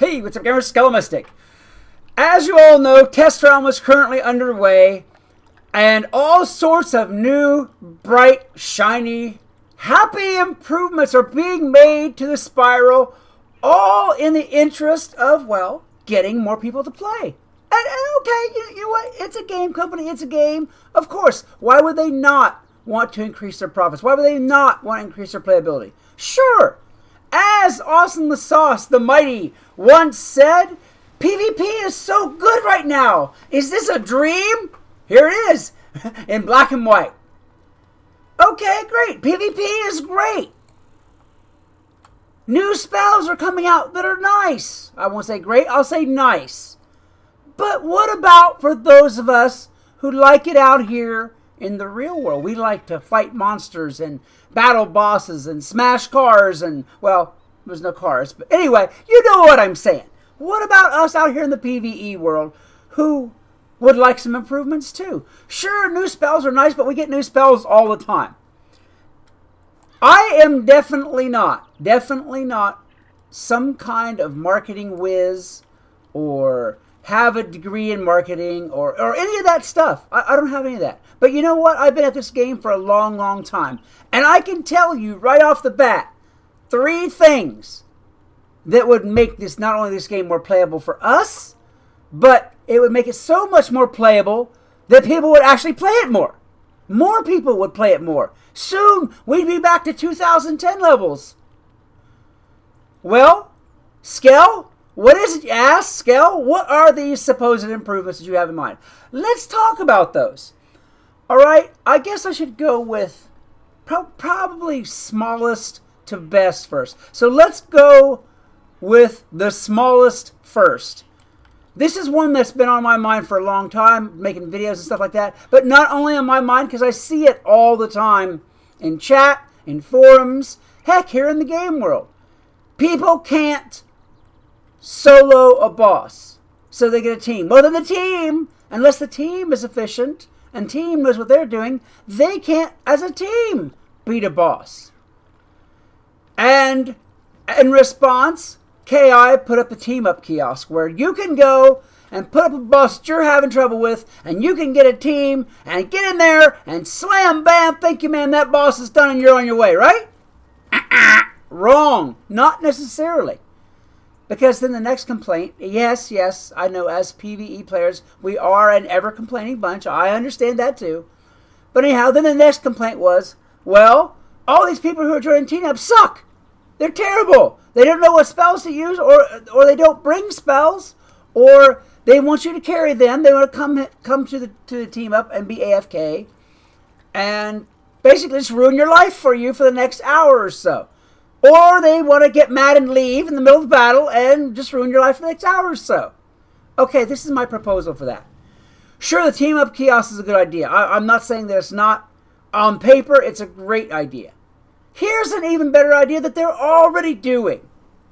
Hey, what's up, gamers? Skelomystic. As you all know, test round was currently underway, and all sorts of new, bright, shiny, happy improvements are being made to the Spiral, all in the interest of, well, getting more people to play. And okay, you know what? It's a game company. It's a game. Of course. Why would they not want to increase their profits? Why would they not want to increase their playability? Sure. As Awesome the Sauce, the Mighty, once said, PvP is so good right now. Is this a dream? Here it is, in black and white. Okay, great. PvP is great. New spells are coming out that are nice. I won't say great, I'll say nice. But what about for those of us who like it out here in the real world? We like to fight monsters and battle bosses and smash cars and, well, there's no cars. But anyway, you know what I'm saying. What about us out here in the PvE world who would like some improvements too? Sure, new spells are nice, but we get new spells all the time. I am definitely not some kind of marketing whiz or have a degree in marketing or any of that stuff. I don't have any of that. But you know what? I've been at this game for a long, long time. And I can tell you right off the bat, 3 things that would make this, not only this game more playable for us, but it would make it so much more playable that people would actually play it more. More people would play it more. Soon, we'd be back to 2010 levels. Well, Skel, what is it you ask? Skel, what are these supposed improvements that you have in mind? Let's talk about those. All right, I guess I should go with probably smallest to best first. So let's go with the smallest first. This is one that's been on my mind for a long time, making videos and stuff like that. But not only on my mind, because I see it all the time in chat, in forums, heck, here in the game world. People can't solo a boss, so they get a team. Well, then the team, unless the team is efficient and team knows what they're doing, they can't, as a team, beat a boss. And in response, KI put up a team-up kiosk where you can go and put up a boss that you're having trouble with, and you can get a team and get in there and slam, bam, thank you, man, that boss is done and you're on your way, right? Wrong. Not necessarily. Because then the next complaint, yes, I know as PvE players, we are an ever-complaining bunch. I understand that too. But anyhow, then the next complaint was, well, all these people who are joining team-up suck. They're terrible. They don't know what spells to use, or they don't bring spells, or they want you to carry them. They want to come to the team up and be AFK, and basically just ruin your life for you for the next hour or so. Or they want to get mad and leave in the middle of the battle and just ruin your life for the next hour or so. Okay, this is my proposal for that. Sure, the team up kiosk is a good idea. I'm not saying that it's not. On paper, it's a great idea. Here's an even better idea that they're already doing.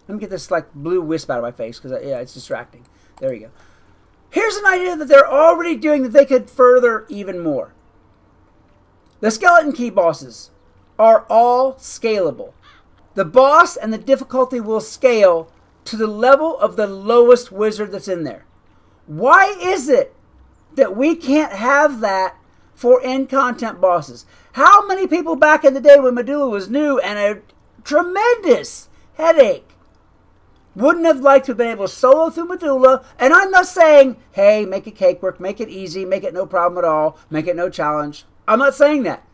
Let me get this like blue wisp out of my face because yeah, it's distracting. There you go. Here's an idea that they're already doing that they could further even more. The skeleton key bosses are all scalable. The boss and the difficulty will scale to the level of the lowest wizard that's in there. Why is it that we can't have that for in-content bosses? How many people back in the day when Medulla was new and a tremendous headache wouldn't have liked to have been able to solo through Medulla? And I'm not saying, hey, make it cakework, make it easy, make it no problem at all, make it no challenge. I'm not saying that.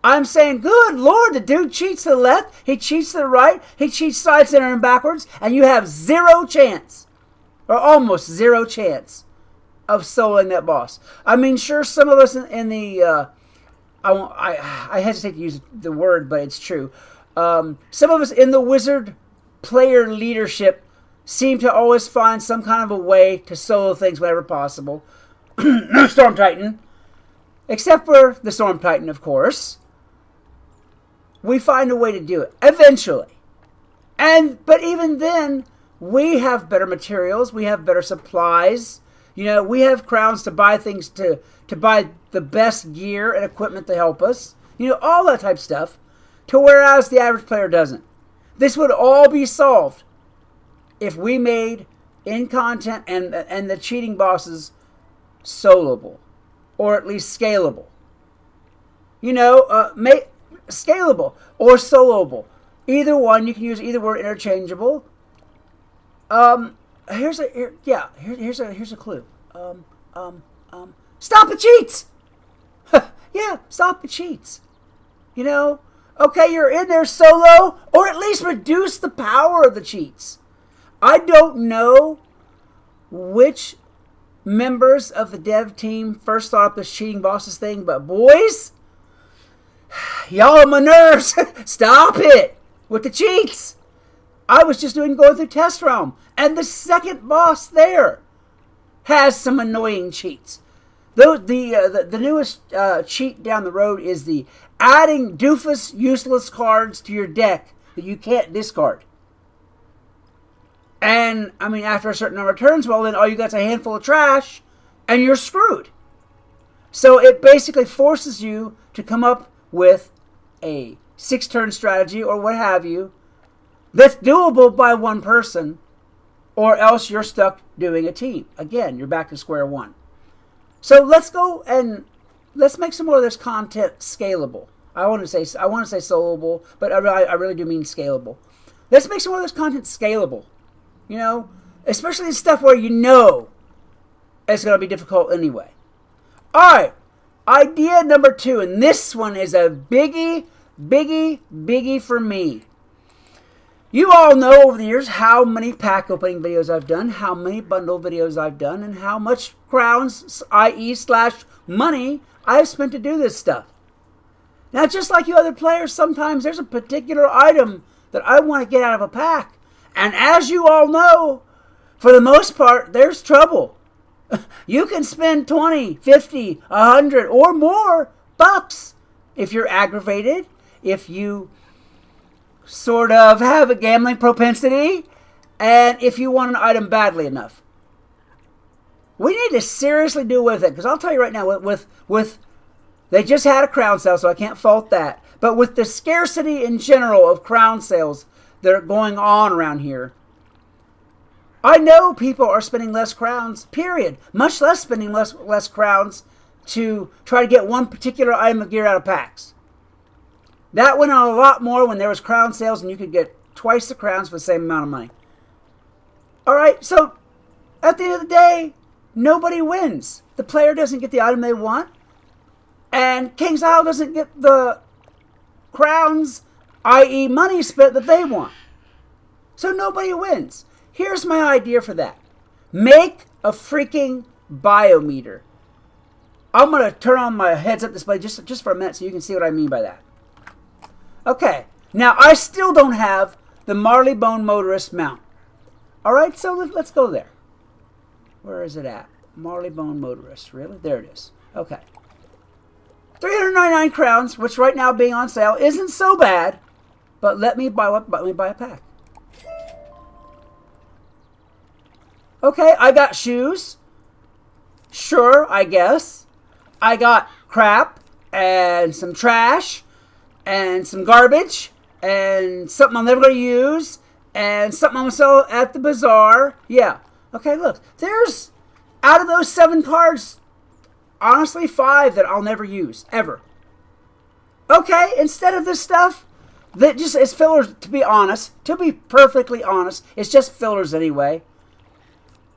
I'm saying, good Lord, the dude cheats to the left, he cheats to the right, he cheats side, center, and backwards, and you have 0 chance, or almost 0 chance, of soloing that boss. I mean, sure, some of us in the, I hesitate to use the word, but it's true. Some of us in the wizard player leadership seem to always find some kind of a way to solo things whenever possible. Storm Titan. Except for the Storm Titan, of course. We find a way to do it. Eventually. But even then, we have better materials. We have better supplies. You know, we have crowns to buy things, to buy the best gear and equipment to help us. You know, all that type of stuff. To whereas the average player doesn't. This would all be solved if we made in content and the cheating bosses soloable, or at least scalable. You know, scalable or soloable. Either one, you can use either word interchangeable. Here's a clue. Stop the cheats. Yeah, stop the cheats. You know, okay, you're in there solo, or at least reduce the power of the cheats. I don't know which members of the dev team first thought up this cheating bosses thing, but boys, y'all on my nerves. Stop it with the cheats. I was just going through Test Realm, and the second boss there has some annoying cheats. The newest cheat down the road is the adding doofus useless cards to your deck that you can't discard. And, I mean, after a certain number of turns, well, then all you got's a handful of trash, and you're screwed. So it basically forces you to come up with a 6-turn strategy, or what have you, that's doable by one person, or else you're stuck doing a team. Again, you're back to square one. So let's go and let's make some more of this content scalable. I want to say soloable, but I really do mean scalable. Let's make some more of this content scalable. You know, especially the stuff where you know it's going to be difficult anyway. All right, idea number 2, and this one is a biggie for me. You all know over the years how many pack opening videos I've done, how many bundle videos I've done, and how much crowns, i.e. / money, I've spent to do this stuff. Now, just like you other players, sometimes there's a particular item that I want to get out of a pack. And as you all know, for the most part, there's trouble. You can spend 20, 50, 100, or more bucks if you're aggravated, if you sort of have a gambling propensity, and if you want an item badly enough. We need to seriously do with it, because I'll tell you right now, with they just had a crown sale, so I can't fault that. But with the scarcity in general of crown sales that are going on around here, I know people are spending less crowns, period. Much less spending less crowns to try to get one particular item of gear out of packs. That went on a lot more when there was crown sales and you could get twice the crowns for the same amount of money. Alright, so at the end of the day, nobody wins. The player doesn't get the item they want, and King's Isle doesn't get the crowns, i.e. money spent, that they want. So nobody wins. Here's my idea for that. Make a freaking biometer. I'm going to turn on my heads-up display just for a minute so you can see what I mean by that. Okay, now I still don't have the Marleybone Motorist mount. Alright, so let's go there. Where is it at? Marleybone Motorist, really? There it is. Okay. 399 crowns, which right now being on sale isn't so bad, but let me buy a pack. Okay, I got shoes. Sure, I guess. I got crap and some trash and some garbage and something I'm never going to use and something I'm going to sell at the bazaar. Yeah. Okay, look. There's, out of those 7 cards, honestly 5 that I'll never use, ever. Okay, instead of this stuff that just is fillers, to be honest, to be perfectly honest, it's just fillers anyway.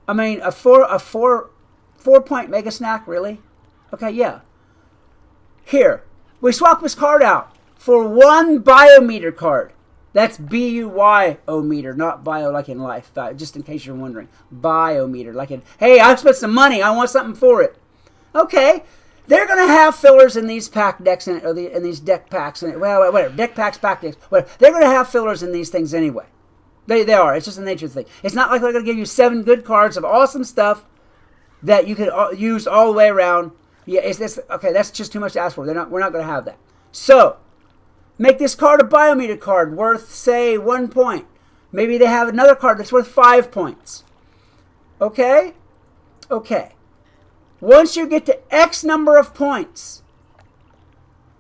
I mean, a 4-point Mega Snack, really? Okay, yeah. Here, we swap this card out for 1 Biometer card. That's B-U-Y-O-meter, not bio like in life, just in case you're wondering. Biometer, like in, hey, I've spent some money, I want something for it. Okay, they're going to have fillers in these pack decks, or in these deck packs, well, whatever, deck packs, pack decks, whatever. They're going to have fillers in these things anyway. They are. It's just the nature of the thing. It's not like they're going to give you 7 good cards of awesome stuff that you can use all the way around. Yeah, okay, that's just too much to ask for. We're not going to have that. So, make this card a Biometer card worth, say, 1 point. Maybe they have another card that's worth 5 points. Okay? Okay. Once you get to X number of points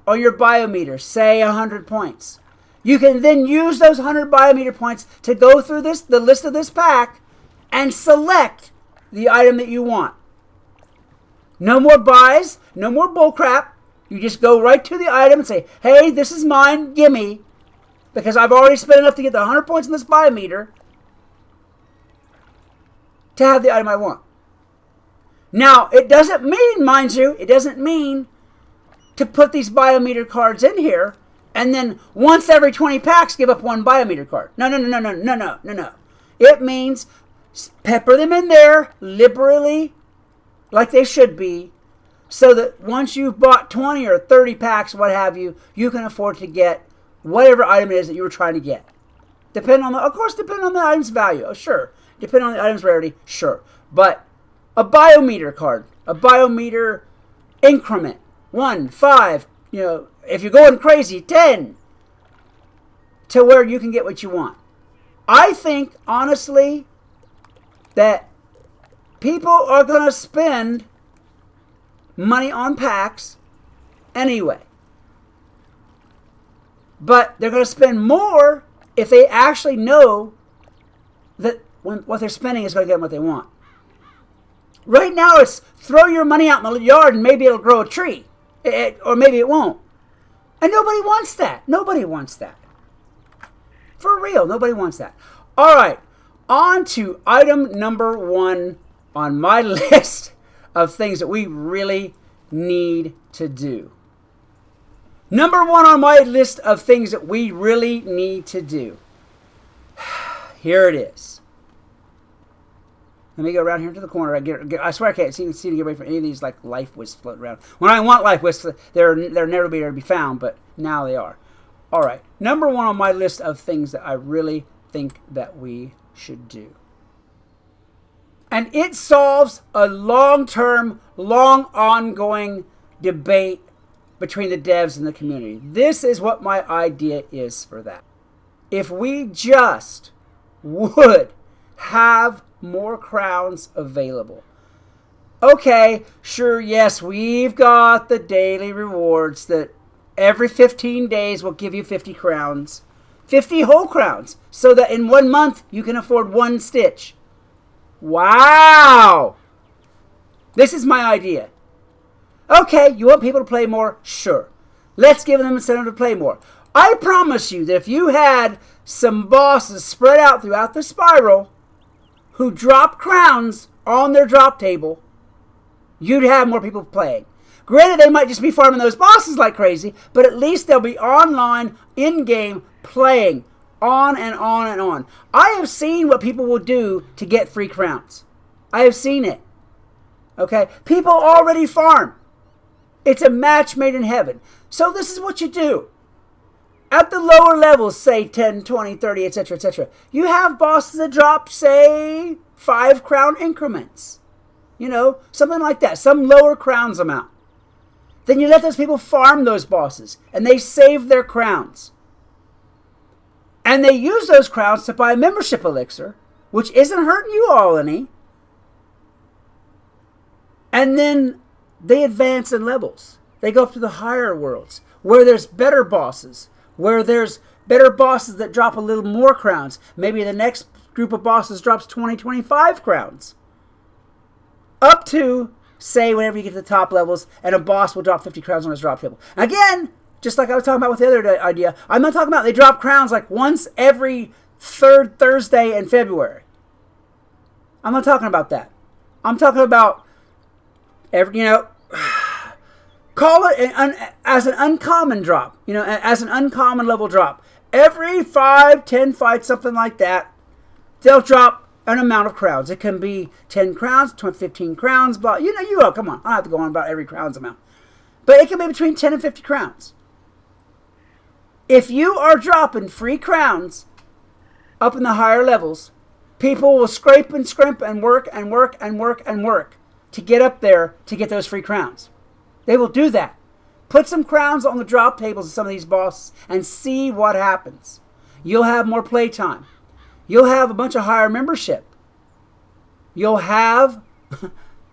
on your Biometer, say 100 points, you can then use those 100 Biometer points to go through the list of this pack and select the item that you want. No more buys, no more bullcrap. You just go right to the item and say, hey, this is mine, gimme. Because I've already spent enough to get the 100 points in this buy meter to have the item I want. Now, it doesn't mean, mind you, it doesn't mean to put these biometer cards in here and then once every 20 packs give up one biometer card. No. It means pepper them in there liberally, like they should be, so that once you've bought 20 or 30 packs, what have you, you can afford to get whatever item it is that you were trying to get. Depending on the item's value. Oh, sure. Depending on the item's rarity, sure. But a biometer card, a biometer increment, 1, 5, if you're going crazy, 10, to where you can get what you want. I think, honestly, that people are going to spend money on packs anyway. But they're going to spend more if they actually know that what they're spending is going to get them what they want. Right now, it's throw your money out in the yard and maybe it'll grow a tree. Or maybe it won't. And nobody wants that. Nobody wants that. For real, nobody wants that. All right, on to item number 1 on my list of things that we really need to do. Number 1 on my list of things that we really need to do. Here it is. Let me go around here to the corner. I swear I can't seem to get away from any of these like life wisps floating around. When I want life wisps, they're never be able to be found, but now they are. All right, number 1 on my list of things that I really think that we should do. And it solves a long-term, long ongoing debate between the devs and the community. This is what my idea is for that. If we just would have more crowns available. Okay, sure, yes, we've got the daily rewards that every 15 days will give you 50 crowns. 50 whole crowns, so that in 1 month you can afford 1 stitch. Wow! This is my idea. Okay, you want people to play more? Sure. Let's give them incentive to play more. I promise you that if you had some bosses spread out throughout the spiral who drop crowns on their drop table, you'd have more people playing. Granted, they might just be farming those bosses like crazy, but at least they'll be online, in-game, playing on and on and on. I have seen what people will do to get free crowns. I have seen it. Okay? People already farm. It's a match made in heaven. So this is what you do. At the lower levels, say 10, 20, 30, etc., etc., you have bosses that drop, say, 5 crown increments. Something like that. Some lower crowns amount. Then you let those people farm those bosses, and they save their crowns. And they use those crowns to buy membership elixir, which isn't hurting you all any. And then they advance in levels. They go up to the higher worlds, where there's better bosses, where there's better bosses that drop a little more crowns. Maybe the next group of bosses drops 20, 25 crowns. Up to, say, whenever you get to the top levels, and a boss will drop 50 crowns on his drop table. Again, just like I was talking about with the other idea, I'm not talking about they drop crowns like once every 3rd Thursday in February. I'm not talking about that. I'm talking about, call it as an uncommon drop, as an uncommon level drop. Every 5, 10 fights, something like that, they'll drop an amount of crowns. It can be 10 crowns, 15 crowns, blah. Come on. I don't have to go on about every crowns amount. But it can be between 10 and 50 crowns. If you are dropping free crowns up in the higher levels, people will scrape and scrimp and work and work and work and work to get up there to get those free crowns. They will do that. Put some crowns on the drop tables of some of these bosses and see what happens. You'll have more playtime. You'll have a bunch of higher membership. You'll have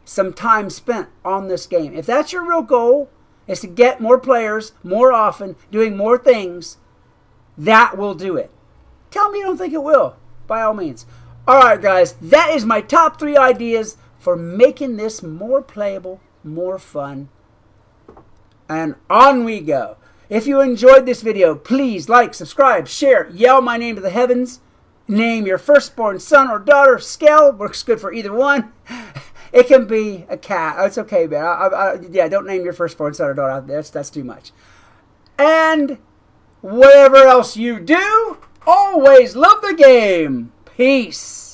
some time spent on this game. If that's your real goal, is to get more players more often, doing more things, that will do it. Tell me you don't think it will, by all means. Alright guys, that is my top 3 ideas for making this more playable, more fun. And on we go. If you enjoyed this video, please like, subscribe, share, yell my name to the heavens. Name your firstborn son or daughter. Scale works good for either one. It can be a cat. It's okay, man. Yeah, don't name your firstborn son or daughter. That's too much. And whatever else you do, always love the game. Peace.